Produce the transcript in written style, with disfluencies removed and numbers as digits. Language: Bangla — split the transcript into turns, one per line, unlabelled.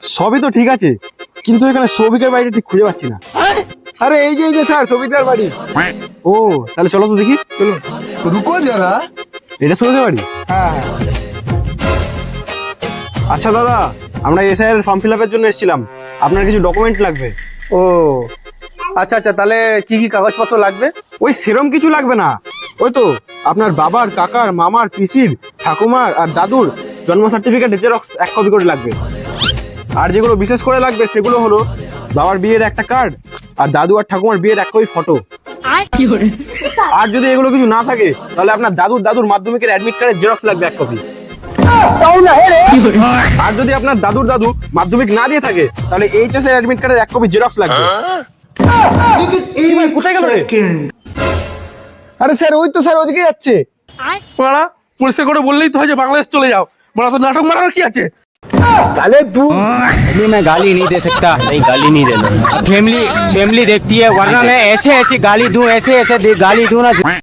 সবই তো ঠিক আছে, কিন্তু এখানে সৌভিকের বাড়িটা ঠিক খুঁজে পাচ্ছি না।
আরে এই যে স্যার সবিতার বাড়ি।
ও তাহলে চলো তো দেখি। চলো।
রুকো যারা।
এটা সৌভিকের বাড়ি?
হ্যাঁ
আচ্ছা দাদা, আমরা এসআই এর ফর্ম ফিল আপের জন্য এসেছিলাম, আপনার কিছু ডকুমেন্ট লাগবে।
ও আচ্ছা আচ্ছা, তাহলে কি কি কাগজপত্র লাগবে?
ওই সেরম কিছু লাগবে না, ওই তো আপনার বাবার, কাকার, মামার, পিসির, ঠাকুমার আর দাদুর জন্ম সার্টিফিকেট জেরক্স 1 কপি করে লাগবে। আর যেগুলো বিশেষ করে লাগবে সেগুলো হলো বাবার বিয়ের একটা কার্ড আর দাদু আর ঠাকুমার বিয়ের 1 কপি ফটো। আর যদি এগুলো কিছু না থাকে তাহলে আপনার দাদুর মাধ্যমিকের অ্যাডমিট কার্ডের জেরক্স লাগবে 1 কপি। আর যদি আপনার দাদু মাধ্যমিক না দিয়ে থাকে তাহলে এইচএস এর অ্যাডমিট কার্ডের 1 কপি জেরক্স লাগবে। কোথায় গেল রে?
আরে স্যার ওই তো স্যার ওদিকে যাচ্ছে।
মারা পরিষ্কার করে বললেই তো হয় যে বাংলাদেশ চলে যাও, মারা তো নাটক মারার কি আছে?
তাহলে তুই
अभी मैं गाली नहीं दे सकता। नहीं गाली नहीं देना, फैमिली देखती है, वरना मैं ऐसे गाली दूं, ऐसे गाली दूं ना।